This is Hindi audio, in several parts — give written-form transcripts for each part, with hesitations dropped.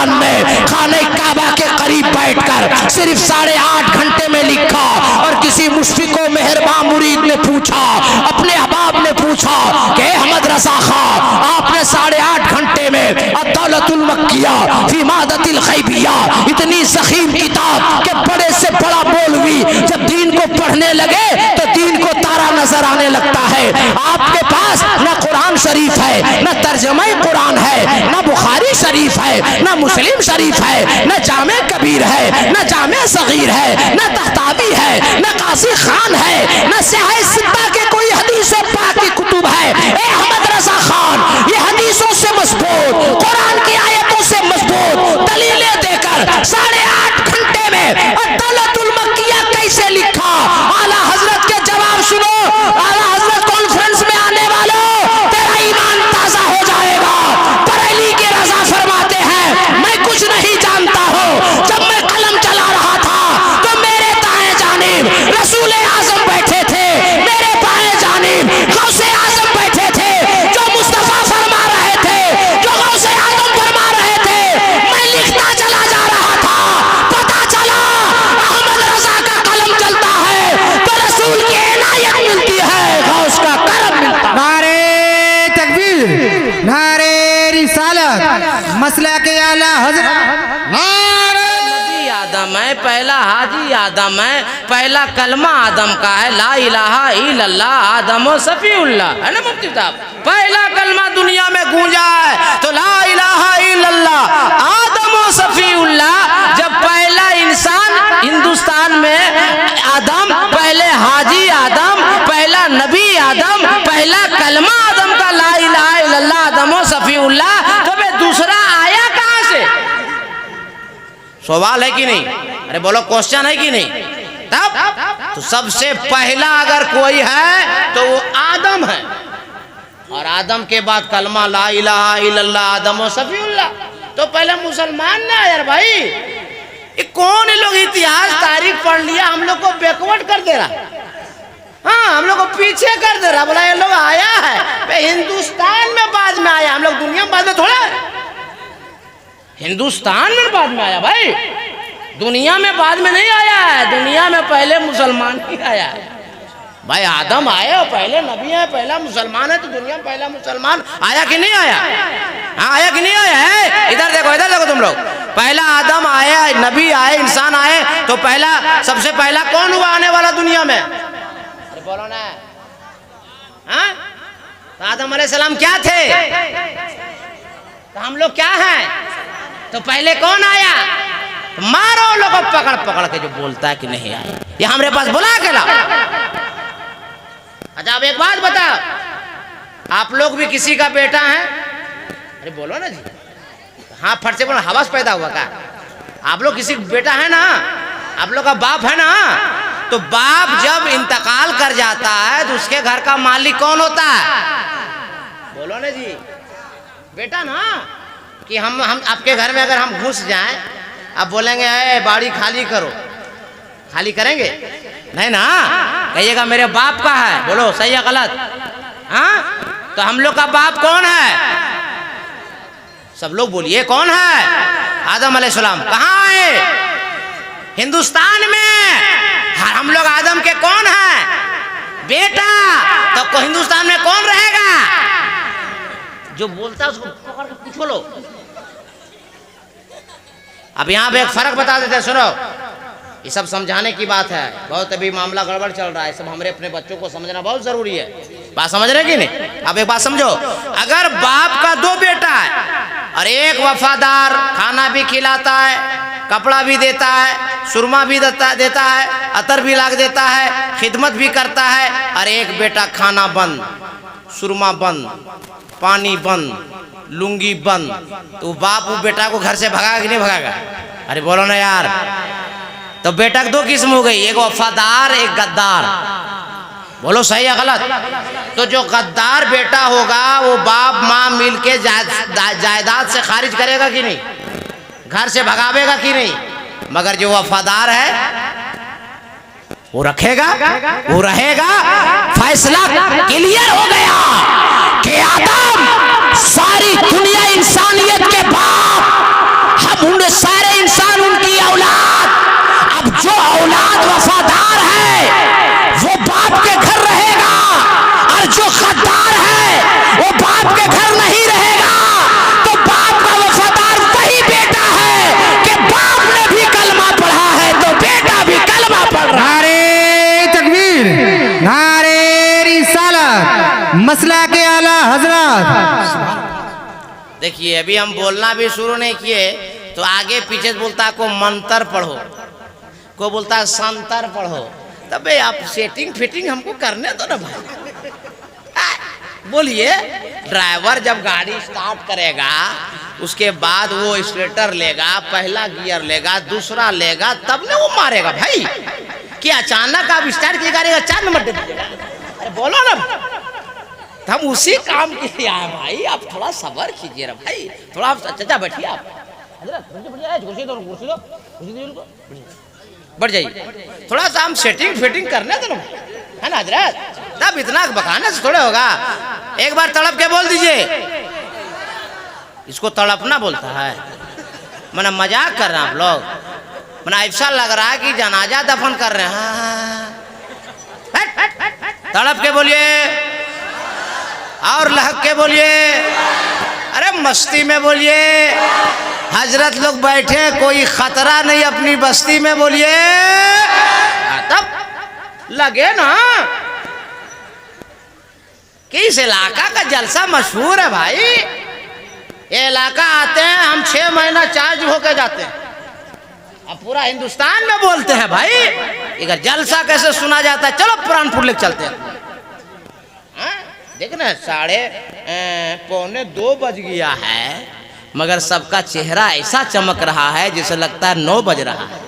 हिंदुस्तान में खाने काबा के करीब बैठकर सिर्फ 8.5 घंटे में लिखा। और किसी मुश्फिक व मेहरबान मुरीद ने पूछा, अपने अहबाब ने पूछा कि अहमद रजा खां, आपने 8.5 घंटे में अद-दौलतुल मक्किया फी मादतिल गैबिया, इतनी ज़ख़ीम किताब के बड़े से बड़ा मौलवी जब दीन को पढ़ने लगे तो दीन को तारा नजर आने लगता है। आपके पास न कुरान शरीफ है, न तर्जुमा कुरान है, न बुखारी शरीफ है, न मुस्लिम शरीफ है, न जामे कबीर है, न जामे सगीर है, न तख्तावी है, न कासी खान है, न सिहाह सित्ता के कोई हदीसों पाक की कुतुब है। ए अहमद रजा खान, ये हदीसों से मजबूत, कुरान की आयतों से मजबूत दलीलें देकर 8.5 घंटे में अद-दौलतुल मक्किया कैसे लिखा? आला हजरत के जवाब सुनो। आला हजरत कॉन्फ्रेंस में आने वालों, तेरा ईमान ताजा हो जाएगा। बरेली के रजा फरमाते हैं, मैं कुछ नहीं जानता हूँ। जब मैं कलम चला रहा था तो मेरे दाएं जानिब रसूल आजम बैठे थे, मेरे बाएं जानिब गौसे आजम बैठे थे, जो मुस्तफा फरमा रहे थे, जो गौसे आजम फरमा रहे थे। मैं लिखता चला जा रहा था, पता चला अहमद रजा का कलम चलता है तो रसूल की इनायत मिलती है, गौस का करम मिलता है। नारे तकबीर, नारे रिसालत, मसला के आला हजरत। आदम है पहला, हाजी आदम है पहला, कलमा आदम का है, ला इलाहा इल्लल्लाह आदम व सफीउल्लाह, है ना मुफ्ती साहब? पहला कलमा दुनिया में गूंजा है तो ला इलाहा इल्लल्लाह आदम व सफीउल्लाह। जब पहला इंसान हिंदुस्तान में आदम, पहले हाजी आदम, पहला नबी आदम, पहला कलमा आदम का ला इलाहा इल्लल्लाह आदम व सफीउल्लाह, तो वे दूसरा आया कहां से? सवाल है कि नहीं? अरे बोलो, क्वेश्चन है कि नहीं? तब तो सबसे पहला अगर कोई है तो वो आदम है, और आदम के बाद कलमा ला इलाहा इल्लल्लाह आदम व सफीउल्लाह। तो पहले मुसलमान ना यार भाई, ये कौन ये लोग इतिहास तारीख पढ़ लिया, हम लोग को बैकवर्ड कर दे रहा, हाँ हम लोग को पीछे कर दे रहा। बोला ये लोग आया है हिंदुस्तान में बाद में आया, हम लोग दुनिया में बाद में थोड़ा, हिंदुस्तान में बाद में आया भाई, दुनिया में बाद में नहीं आया है, दुनिया में पहले मुसलमान ही आया है भाई। आदम आए और पहले नबी है, पहला मुसलमान है, तो दुनिया में पहला मुसलमान आया कि नहीं आया? हाँ आया कि नहीं आया है? इधर देखो तुम लोग, पहला आदम आया, नबी आए, इंसान आए, तो पहला सबसे पहला कौन हुआ आने वाला दुनिया में? अरे बोलो ना, हाँ तो आदम अलैहिस्सलाम क्या थे, तो हम लोग क्या हैं? तो पहले कौन आया? तो मारो लोगों पकड़ पकड़ के, जो बोलता है कि नहीं आया ये हमारे पास बुला के लाओ। अच्छा अब एक बात बताओ, आप लोग भी किसी का बेटा है? अरे बोलो ना जी, हाँ फट से बोलो, हवस पैदा हुआ क्या? आप लोग किसी बेटा है ना, आप लोग का बाप है ना, तो बाप जब इंतकाल कर जाता है तो उसके घर का मालिक कौन होता है? बोलो ना जी, बेटा ना। कि हम आपके घर में अगर हम घुस जाएं, आप बोलेंगे ए बाड़ी खाली करो, खाली करेंगे? नहीं ना, कहिएगा मेरे बाप का है। बोलो सही है गलत? हाँ तो हम लोग का बाप कौन है? सब लोग बोलिए कौन है? आदम अलैहिस्सलाम। कहाँ आए? हिंदुस्तान में। हम लोग आदम के कौन है? बेटा। तो हिंदुस्तान में कौन रहेगा? जो बोलता है उसको पकड़ के पूछो लो। अब यहाँ पे एक फर्क बता देते हैं, सुनो, ये सब समझाने की बात है, बहुत अभी मामला गड़बड़ चल रहा है, सब हमारे अपने बच्चों को समझना बहुत जरूरी है। बात समझ रहे कि नहीं? अब एक बात समझो, अगर बाप का 2 बेटा है और एक वफादार, खाना भी खिलाता है, कपड़ा भी देता है, सुरमा भी देता है, अतर भी लाग देता है, खिदमत भी करता है, और एक बेटा खाना बंद, सुरमा बंद, पानी बंद, लुंगी बंद, तो बाप वो बेटा को घर से भगाएगा कि नहीं भगाएगा? अरे बोलो ना यार। तो बेटा 2 किस्म हो गई, एक वफादार, एक गद्दार। बोलो सही है गलत? तो जो गद्दार बेटा होगा वो बाप माँ मिलके जायदाद से खारिज करेगा कि नहीं? घर से भगावेगा कि नहीं? मगर जो वफादार है वो रखेगा, वो रहेगा। फैसला क्लियर हो गया कि आदम सारी दुनिया इंसानियत के बाप, हम मसला के आला हजरत। देखिए अभी हम बोलना भी शुरू नहीं किए तो आगे पीछे बोलता है को मंत्र पढ़ो, को बोलता है संतर पढ़ो। तब आप सेटिंग फिटिंग हमको करने दो ना भाई। बोलिए ड्राइवर जब गाड़ी स्टार्ट करेगा उसके बाद वो एक्सीलेटर लेगा, पहला गियर लेगा, दूसरा लेगा, तब ना वो मारेगा भाई। कि अचानक आप स्टार्ट की गाड़ी का 4 नंबर दे दीजिएगा? अरे बोलो ना, हम उसी काम के लिए आए भाई। आप थोड़ा सब्र कीजिए ना भाई, थोड़ा आप चाचा बैठिए, आप कुर्सी दो, कुर्सी दो, कुर्सी दो, बढ़ जाइए। थोड़ा सा हम सेटिंग फिटिंग करने दो है ना हजरत, तब इतना बखाने से थोड़े होगा। एक बार तड़प के बोल दीजिए। इसको तड़पना बोलता है। मैंने मजाक कर रहे हैं आप लोग, मैंने ऐसा लग रहा है कि जनाजा दफन कर रहे हैं। तड़प के बोलिए और लहक के बोलिए, अरे मस्ती में बोलिए। हजरत लोग बैठे, कोई खतरा नहीं, अपनी बस्ती में बोलिए। तब लगे ना कि इस इलाका का जलसा मशहूर है भाई। ये इलाका आते हैं हम 6 महीना चार्ज होके जाते हैं। अब पूरा हिंदुस्तान में बोलते हैं भाई इधर जलसा कैसे सुना जाता है। चलो पुरानपुर लेके चलते हैं। देख ना 1:45 बज गया है, मगर सबका चेहरा ऐसा चमक रहा है जैसे लगता है 9 बज रहा है।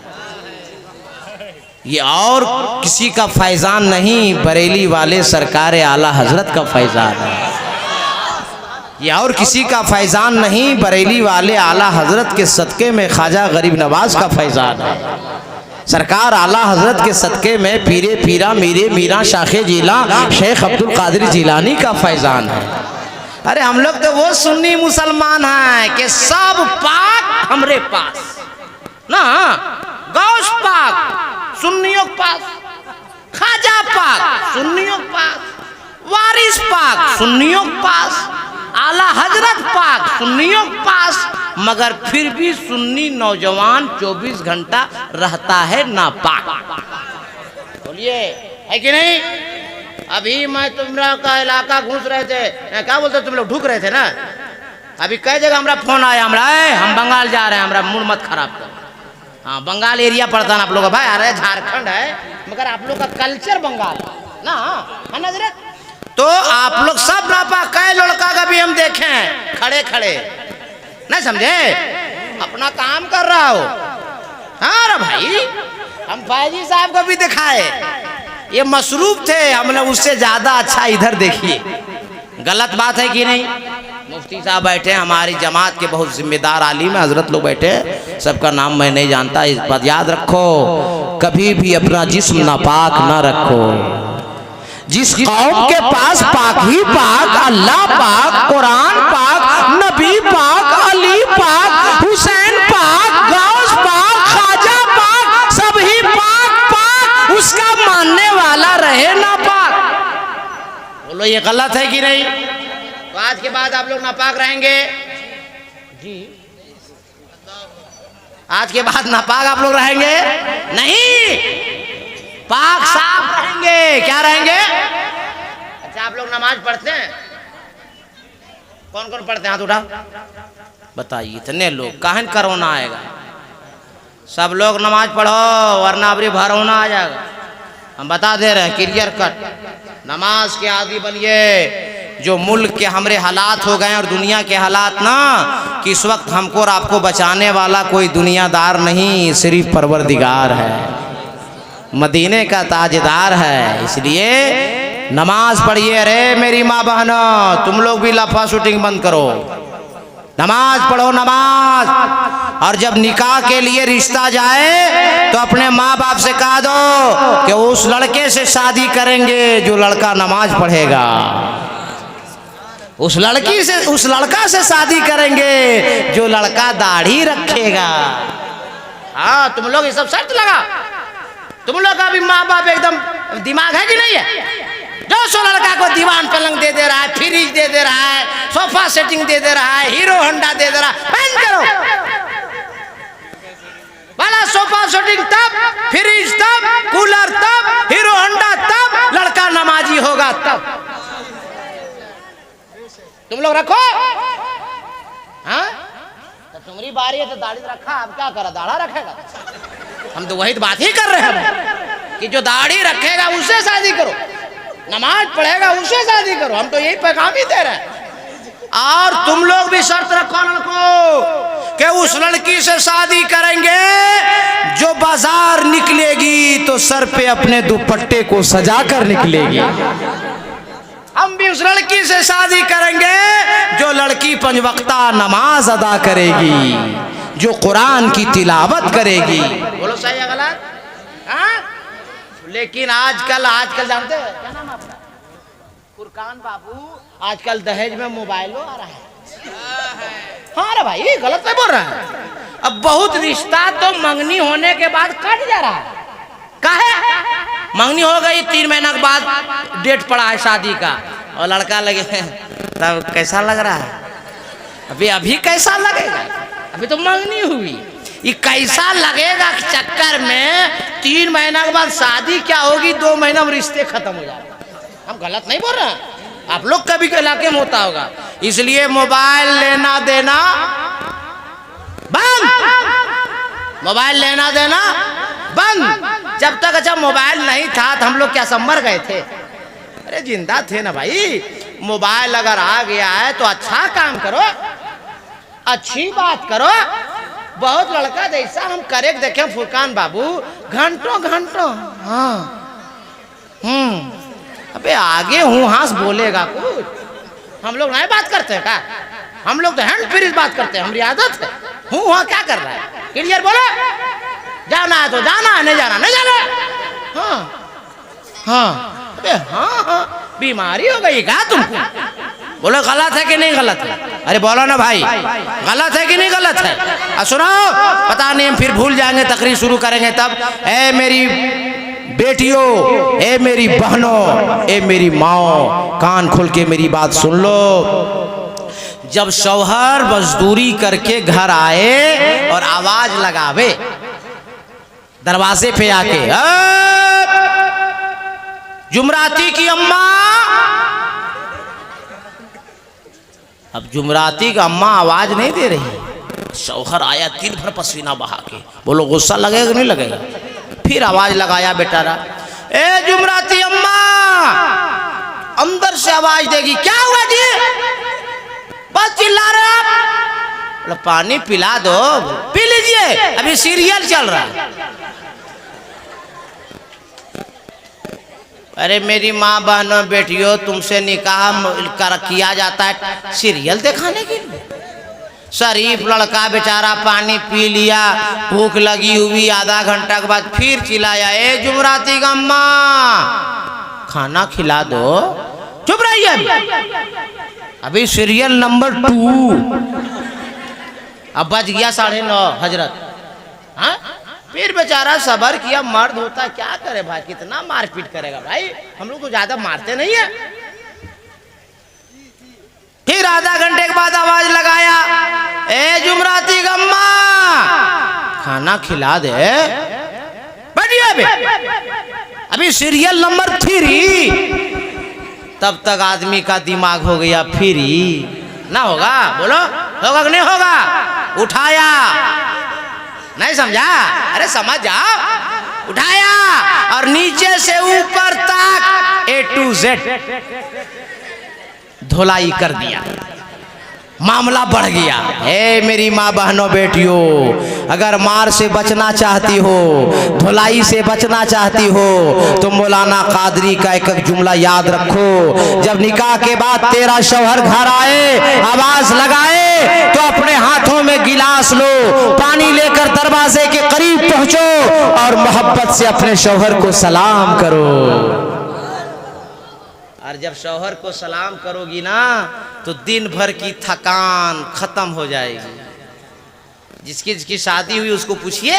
ये और किसी का फैजान नहीं, बरेली वाले सरकार आला हजरत का फैजान है। ये और किसी का फैजान नहीं, बरेली वाले आला हजरत के सदके में ख्वाजा गरीब नवाज का फैजान है। सरकार आला हजरत के सदके में पीरे पीरा मीरे मीरा शाखे जिला शेख अब्दुल कादिर जिलानी का फैजान है। अरे हम लोग तो वो सुन्नी मुसलमान हैं कि सब पाक हमरे पास ना, गौस पाक सुन्नियों के पास, खाजा पाक सुन्नियों के पास, वारिस पाक सुन्नियों के पास, आला हजरत पाक सुन्नियों के पास, मगर फिर भी सुन्नी नौजवान 24 घंटा रहता है नापाक। बोलिए है कि नहीं? अभी मैं तुम्हारा का इलाका घूस रहे थे, क्या बोलते तुम लोग ढूक रहे थे ना। अभी कई जगह हमारा फोन आया, हम बंगाल जा रहे हैं, हमारा मूड मत खराब करो। हाँ बंगाल एरिया पड़ता है आप लोग का भाई। अरे झारखंड है मगर आप लोग का कल्चर बंगाल ना है ना हजरत। तो आप लोग सब नापा कई लड़का का भी हम देखें खड़े खड़े, नहीं समझे, अपना काम कर रहा हो। हाँ रे भाई, हम फैजी साहब को भी दिखाए, ये मसरूफ थे, हमने उससे ज्यादा अच्छा इधर देखिए। गलत बात है कि नहीं? मुफ्ती साहब बैठे, हमारी जमात के बहुत जिम्मेदार आलिम हजरत लोग बैठे, सबका नाम मैं नहीं जानता। इस बात याद रखो, कभी भी अपना जिस्म नापाक ना रखो। जिस कौम के पास पाक ही पाक, अल्लाह पाक, कुरान पाक, नबी पाक, अली पाक, हुसैन पाक, गौस पाक, ख्वाजा पाक, सब ही पाक पाक, उसका मानने वाला रहे ना पाक। बोलो ये गलत है कि नहीं? तो आज के बाद आप लोग नापाक रहेंगे जी? आज के बाद नापाक आप लोग रहेंगे नहीं, पाक साफ रहेंगे। क्या रहेंगे? अच्छा आप लोग नमाज पढ़ते हैं? कौन कौन पढ़ते हैं? हाथ उठा बताइए। इतने लोग, काहन कोरोना आएगा? सब लोग नमाज पढ़ो वरना अभी भरोना आ जाएगा। हम बता दे रहे हैं क्लियर कट, नमाज के आदी बनिए। जो मुल्क के हमारे हालात हो गए और दुनिया के हालात ना, कि इस वक्त हमको और आपको बचाने वाला कोई दुनियादार नहीं, सिर्फ परवरदिगार है, मदीने का ताजदार है। इसलिए नमाज पढ़िए। अरे मेरी माँ बहनों, तुम लोग भी लफा शूटिंग बंद करो, नमाज पढ़ो नमाज। और जब निकाह के लिए रिश्ता जाए तो अपने माँ बाप से कह दो कि उस लड़के से शादी करेंगे जो लड़का नमाज पढ़ेगा, उस लड़की से, उस लड़का से शादी करेंगे जो लड़का दाढ़ी रखेगा। हाँ तुम लोग ये सब शर्त लगा। तुम लोग का भी माँ बाप एकदम दिमाग है कि नहीं है? जो सो लड़का को दीवान पलंग दे दे रहा है, फ्रिज दे दे रहा है, सोफा सेटिंग दे दे रहा है, हीरो होंडा दे दे रहा है, बंद करो वाला। सोफा सेटिंग तब, फ्रिज तब, कूलर तब, हीरो होंडा तब, लड़का नमाजी होगा तब। तुम लोग रखो। हाँ तो तुम्हारी बारी है तो दाढ़ी रखा, अब क्या करा, दाढ़ा रखेगा। हम तो वही बात ही कर रहे हैं कि जो दाढ़ी रखेगा उससे शादी करो, नमाज पढ़ेगा उससे शादी करो। हम तो यही पैगाम ही दे रहे हैं। और तुम लोग भी शर्त रखो लड़को कि उस लड़की से शादी करेंगे जो बाजार निकलेगी तो सर पे अपने दुपट्टे को सजा कर निकलेगी। हम भी उस लड़की से शादी करेंगे जो लड़की 5 वक्ता नमाज अदा करेगी, जो कुरान की तिलावत करेगी। बोलो सही है गलत? हाँ? लेकिन आजकल जानते हैं क्या नाम आपका? फुरकान बाबू, आजकल दहेज में मोबाइलो आ रहा है। हाँ रे भाई, गलत नहीं बोल रहा है। अब बहुत रिश्ता तो मंगनी होने के बाद कट जा रहा है। काहे? मंगनी हो गई, 3 महीना के बाद डेट पड़ा है शादी का, और लड़का लगे तब कैसा लग रहा है? अभी कैसा लगेगा? अभी तो मंगनी हुई। ये कैसा लगेगा चक्कर में 3 महीना के बाद शादी क्या होगी, 2 महीना में रिश्ते खत्म हो जाएंगे। हम गलत नहीं बोल रहे हैं, आप लोग कभी के इलाके में होता होगा। इसलिए मोबाइल लेना देना बंद, मोबाइल लेना देना बंद। जब तक अच्छा मोबाइल नहीं था तो हम लोग क्या सब मर गए थे? अरे जिंदा थे ना भाई। मोबाइल अगर आ गया है तो अच्छा काम करो, अच्छी बात करो। बहुत लड़का जैसा हम करे देखे फुरकान बाबू, घंटों घंटों। हाँ अबे आगे हूँ हाँस बोलेगा कुछ। हम लोग नहीं बात करते हैं क्या? हम लोग तो हैंड फ्री बात करते हैं, हमारी आदत है। हूँ हाँ क्या कर रहा है? क्लियर बोलो। जाना है तो जाना, नहीं जाना नहीं जाना। हाँ अबे हाँ बीमारी हो गई क्या तुमको? बोलो गलत है कि नहीं गलत है? अरे बोलो ना भाई, गलत है कि नहीं गलत है? सुनो, पता नहीं हम फिर भूल जाएंगे, तकरीर शुरू करेंगे तब। ए मेरी बेटियों, ए मेरी बहनों, ए मेरी माओ, कान खोल के मेरी बात सुन लो। जब शौहर मजदूरी करके घर आए और आवाज लगावे दरवाजे पे आके, जुमराती की अम्मा। अब जुमराती का अम्मा आवाज नहीं दे रही, शौहर आया दिन भर पसीना बहा के। बोलो गुस्सा लगेगा नहीं लगेगा? फिर आवाज लगाया बेटारा, ए जुमराती अम्मा। अंदर से आवाज देगी, क्या हुआ जी? बस चिल्ला रहे आप? बोलो पानी पिला दो। पी लीजिए, अभी सीरियल चल रहा है। अरे मेरी माँ बहनों बेटियों, तुमसे निकाह किया जाता है सीरियल दिखाने के लिए? शरीफ लड़का बेचारा पानी पी लिया, भूख लगी हुई, आधा घंटा के बाद फिर चिल्लाया, ए जुमराती का अम्मा खाना खिला दो। चुप रहिए, अभी सीरियल नंबर 2। अब बज गया 9:30 हजरत। हाँ फिर बेचारा सबर किया, मर्द होता क्या करे भाई, कितना मारपीट करेगा भाई। हम लोग तो ज्यादा मारते नहीं है। फिर आधा घंटे के बाद आवाज लगाया, ए जुमराती गम्मा खाना खिला दे। बढ़िया अभी सीरियल नंबर 3। तब तक आदमी का दिमाग हो गया फ्री। ना होगा? बोलो होगा कि नहीं होगा? उठाया, नहीं समझा? अरे समझ जाओ। उठाया और नीचे से ऊपर तक A to Z धुलाई कर दिया। मामला बढ़ गया। हे मेरी माँ बहनों बेटियों, अगर मार से बचना चाहती हो, धुलाई से बचना चाहती हो, तो मौलाना कादरी का एक जुमला याद रखो। जब निकाह के बाद तेरा शौहर घर आए, आवाज लगाए, तो अपने हाथों में गिलास लो, पानी लेकर दरवाजे के करीब पहुंचो और मोहब्बत से अपने शौहर को सलाम करो। और जब शौहर को सलाम करोगी ना, तो दिन भर की थकान खत्म हो जाएगी। जिसकी शादी हुई उसको पूछिए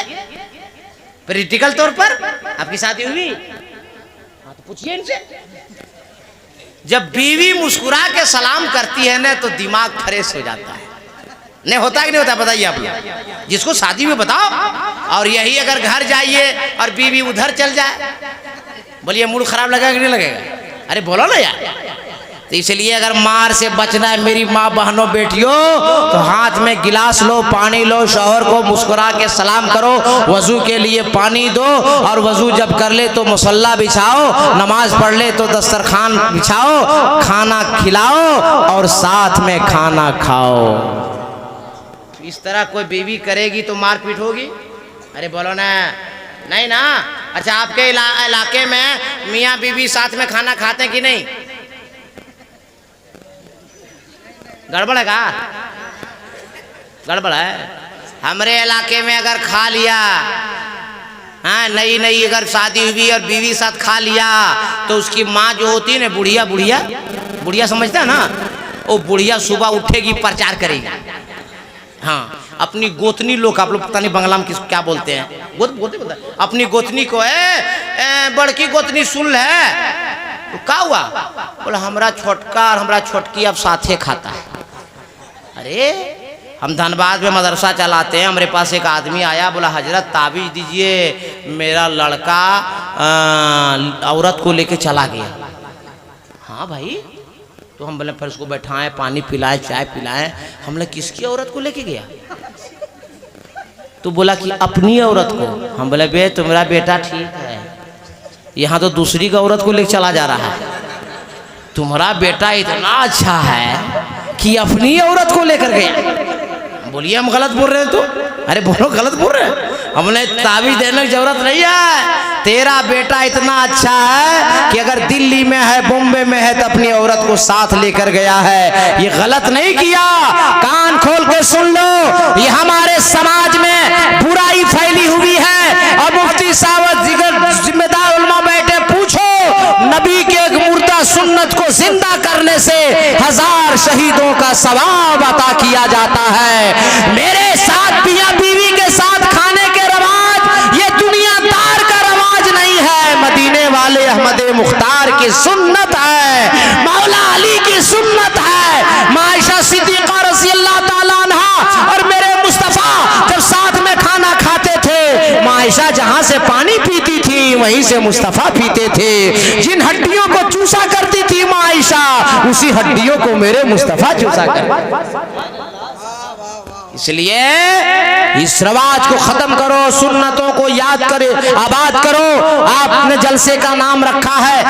प्रैक्टिकल तौर पर, आपकी शादी हुई? हाँ तो पूछिए इनसे। जब बीवी मुस्कुरा के सलाम करती है ना, तो दिमाग फ्रेश हो जाता है। नहीं होता कि नहीं होता? बताइए आप लोग, जिसको शादी हुई बताओ। और यही अगर घर जाइए और बीवी उधर चल जाए, बोलिए मूड खराब लगेगा कि नहीं लगेगा? अरे बोलो ना यार। तो इसलिए अगर मार से बचना है मेरी माँ बहनों बेटियों, तो हाथ में गिलास लो, पानी लो, शौहर को मुस्कुरा के सलाम करो, वजू के लिए पानी दो, और वजू जब कर ले तो मुसल्ला बिछाओ, नमाज पढ़ ले तो दस्तरखान बिछाओ, खाना खिलाओ और साथ में खाना खाओ। इस तरह कोई बीवी करेगी तो मारपीट होगी? अरे बोलो ना, नहीं ना। अच्छा, आपके इलाके में मियाँ बीवी साथ में खाना खाते हैं कि नहीं? गड़बड़ है का? गड़बड़ है। हमारे इलाके में अगर खा लिया, हाँ, नई नई अगर शादी हुई और बीवी साथ खा लिया, तो उसकी माँ जो होती है ना, बुढ़िया बुढ़िया बुढ़िया समझता है ना, वो बुढ़िया सुबह उठेगी, प्रचार करेगी। हाँ, अपनी गोतनी लोग, आप लोग पता नहीं बंगला में किस क्या बोलते हैं, गोतनी बोलते हैं अपनी गोतनी को, बड़की गोतनी सुन ले, तो क्या हुआ? बोला हमरा छोटका और हमरा छोटकी अब साथे खाता है। अरे हम धनबाद में मदरसा चलाते हैं, हमारे पास एक आदमी आया, बोला हजरत ताबीज दीजिए, मेरा लड़का औरत को लेके चला गया। हाँ भाई, तो हम बोले फिर उसको बैठाएं, पानी पिलाएं, चाय पिलाएं। हम बोले किसकी औरत को लेके गया? तो बोला कि अपनी औरत को। हम बोले बे तुम्हारा बेटा ठीक है, यहाँ तो दूसरी का औरत को लेके चला जा रहा है। तुम्हारा बेटा इतना अच्छा है कि अपनी औरत को लेकर गया। बोलिए हम गलत बोल रहे हैं तो? अरे बोलो गलत बोल रहे हैं। हमने ताबीज देने की जरूरत नहीं है, तेरा बेटा इतना अच्छा है कि अगर दिल्ली में है, बॉम्बे में है, तो अपनी औरत को साथ लेकर गया है। ये गलत नहीं किया। कान खोल के सुन लो, ये हमारे समाज में बुराई फैली हुई है। और मुफ्ती साहब जिम्मेदार उलमा बैठे, पूछो नबी के एक मुर्दा सुन्नत को जिंदा करने से 1000 शहीदों का सवाब अता किया जाता है। मेरे साथ मियां बीवी के साथ खाने के रवाज ये दुनियादार का रवाज नहीं है, मदीने वाले अहमद मुख्तार की सुन्नत है, मौला अली की सुन्नत है। मायशा सिद्दीक़ा रज़ी अल्लाह ताला अन्हा और मेरे मुस्तफ़ा जब साथ में खाना खाते थे, मायशा जहां से पानी पीती थी वहीं से मुस्तफ़ा पीते थे। जिन हड्डियों को चूसा करती थी मायशा, उसी हड्डियों को मेरे मुस्तफ़ा चूसा कर। इसलिए इस रवाज को खत्म करो, सुन्नतों को याद करे, आबाद करो। आपने जलसे का नाम रखा है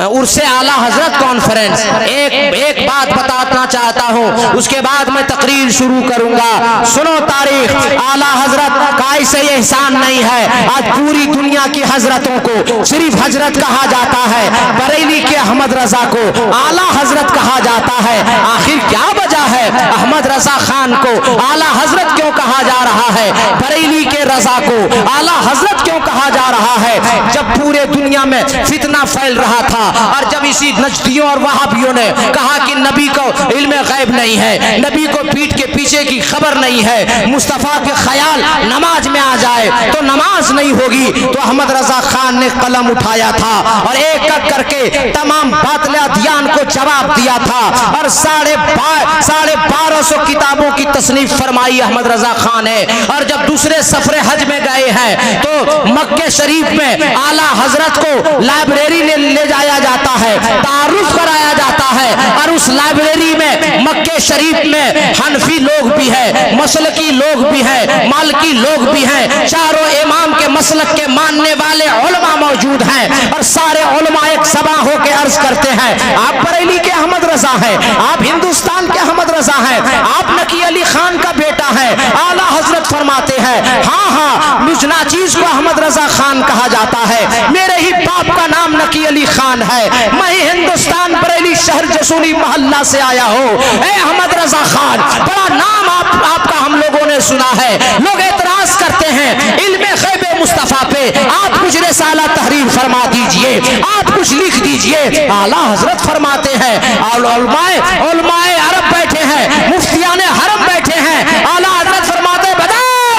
उर्से आला हजरत कॉन्फ्रेंस। एक बात बताना चाहता हूँ, उसके बाद मैं तकरीर शुरू करूंगा। सुनो तारीख, आला हजरत का ऐसे एहसान नहीं है। आज पूरी दुनिया की हजरतों को सिर्फ हजरत कहा जाता है। बरेली के अहमद रजा को आला हजरत कहा जाता है। आखिर क्या वजह है अहमद रजा खान को आला हजरत क्यों कहा जा रहा है? बरेली के रजा को आला हजरत क्यों कहा जा रहा है? जब पूरे दुनिया में फितना फैल रहा था और जब इसी नजदियों और वहाबियों ने कहा कि नबी को इल्म गैब नहीं है, नबी को पीठ के पीछे की खबर नहीं है, मुस्तफ़ा के ख्याल नमाज में आ जाए तो नमाज नहीं होगी, तो अहमद रजा खान ने कलम उठाया था और एक एक करके तमाम बातिल अदियान को जवाब दिया था और 1250 किताबों की तसनीफ फरमाई अहमद रजा खान ने। और जब दूसरे सफरे हज में गए हैं तो मक्के शरीफ में आला हजरत को लाइब्रेरी में ले जाया जाता है, तारुफ कराया जाता है और उस लाइब्रेरी में मक्के शरीफ में हनफी लोग भी है, मसलकी लोग भी है, मालकी लोग भी हैं, चारों इमाम के मसलक के मानने वाले उलमा मौजूद हैं और सारे उलमा एक सभा होकर अर्ज करते हैं, आप बरेली के अहमद रजा हैं, आप हिंदुस्तान के अहमद रजा हैं, आप नकी अली खान का बेटा है। आला हजरत फरमाते हैं हाँ हाँ, मुझ नाचीज को अहमद रजा खान कहा जाता है, मेरे ही बाप का नाम नकी अली खान है, मैं हिंदुस्तान बरेली शहर जसूनी मोहल्ला से आया हूँ। ए अहमद रजा खान, बड़ा नाम आपका हम लोगों ने सुना है। लोग एतराज करते हैं इल्मे गैब मुस्तफा पे, आप कुछ रिसाला तहरीर फरमा दीजिए, आप कुछ लिख दीजिए। आला हजरत फरमाते हैं उलमाए अरब बैठे हैं, मुफ्तियाने हरम बैठे हैं, आला हजरत फरमाते हैं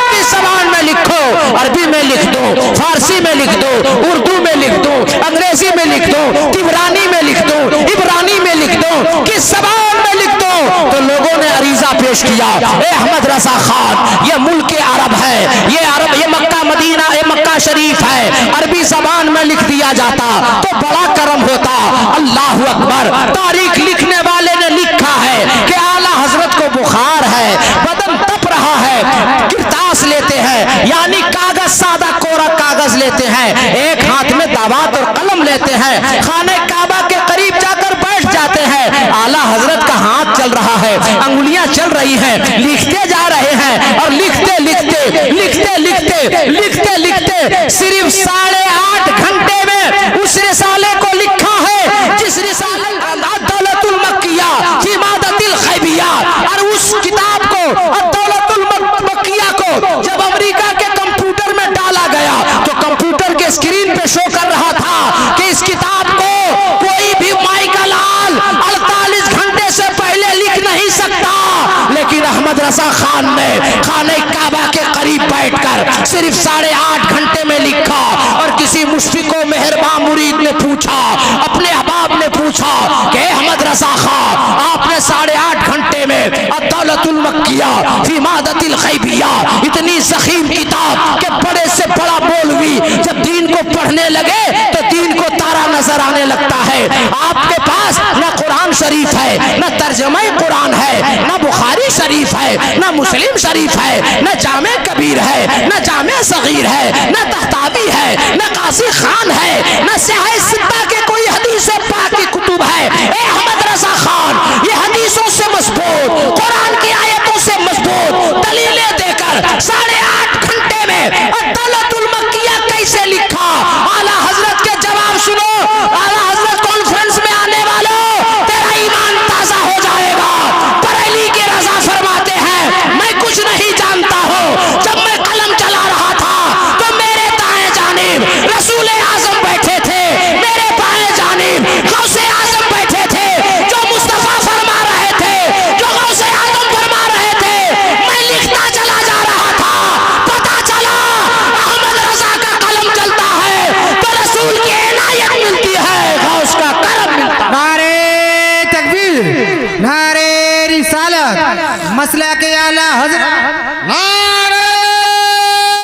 किस ज़बान में लिखो, अरबी में लिख दो, फारसी में लिख दो, उर्दू में लिख दो, अंग्रेजी में लिख दो, तिबरानी में लिख दो, इब्रानी में लिख दो, किस ज़बान में लिख दो। तो लोगों ने अरीजा पेश किया, ए अहमद रजा खान, ये मुल्क अरब है, ये अरब, ये मक्का मदीना, ये मक्का कलेमा शरीफ है अरबी जबान में लिख दिया जाता तो बड़ा करम होता। अल्लाह अकबर। तारीख लिखने वाले ने लिखा है कि आला हजरत को बुखार है, बदन तप रहा है, किरतास लेते हैं यानी कागज, सादा कोरा कागज लेते हैं, एक हाथ में दावात और कलम लेते हैं, खाने काबा के करीब जाकर बैठ जाते हैं। आला हजरत का हाथ चल रहा है, अंगुलियां चल रही हैं, लिखते जा रहे हैं और लिखते लिखते लिखते लिखते लिखते लिखते सिर्फ 8.5 घंटे में उस रिसाले को लिखा है जिस रिसाले दौलतुल मक्किया फी मादतिल खैबिया, और उस किताब को दौलतुल मक्किया को जब अमेरिका के कंप्यूटर में डाला गया तो कंप्यूटर के स्क्रीन पे शो कर रहा था कि इस किताब को कोई भी माइकल आल 48 घंटे से पहले लिख नहीं सकता, लेकिन अहमद रजा खान ने खाने काबा के करीब बैठकर सिर्फ 8.5 घंटे में लिखा। और किसी मुश्फिको मेहरबान मुरीद ने पूछा, अपने अहबाब ने पूछा कि अहमद रजा खान आपने 8.5 घंटे में अद-दौलतुल मक्किया फी मादतिल खैबिया, इतनी ज़ख़ीम किताब के बड़े से बड़ा मौलवी जब दीन को पढ़ने लगे तो दीन को तारा नजर आने लगता है। आपके पास न कुरान शरीफ है, न तर्जमा कुरान है, न बुखारी शरीफ है, न मुस्लिम शरीफ है, न जामे कबीर है, न जामे सगीर है, न तख्तावी है, न कासी खान है, न सिहाह सित्ता के कोई हदीस पाक की कुतुब है। ए अहमद रजा खान, ये हदीसों से मजबूत, कुरान की आयतों से मजबूत दलीलें देकर 8.5 घंटे में अद-दौलतुल मक्किया कैसे लिखा? आला हजरत के जवाब सुनो। आला हजरत कॉन्फ्रेंस में आने वालों, तेरा ईमान ताजा हो जाएगा। बरेली के रजा फरमाते हैं, मैं कुछ नहीं जानता हूँ, जब मैं कलम चला रहा था तो मेरे दाएं जानिब रसूल आजम बैठे थे, मेरे बाएं जानिब गौसे आजम बैठे थे, जो मुस्तफा फरमा रहे थे, जो गौसे आजम फरमा रहे थे। मैं लिखता चला जा रहा था, पता चला अहमद रजा का कलम चलता है तो रसूल की इनायत मिलती है, गौस का करम मिलता है। नारे तकबीर, नारे रिसालत, मसला के आला हजरत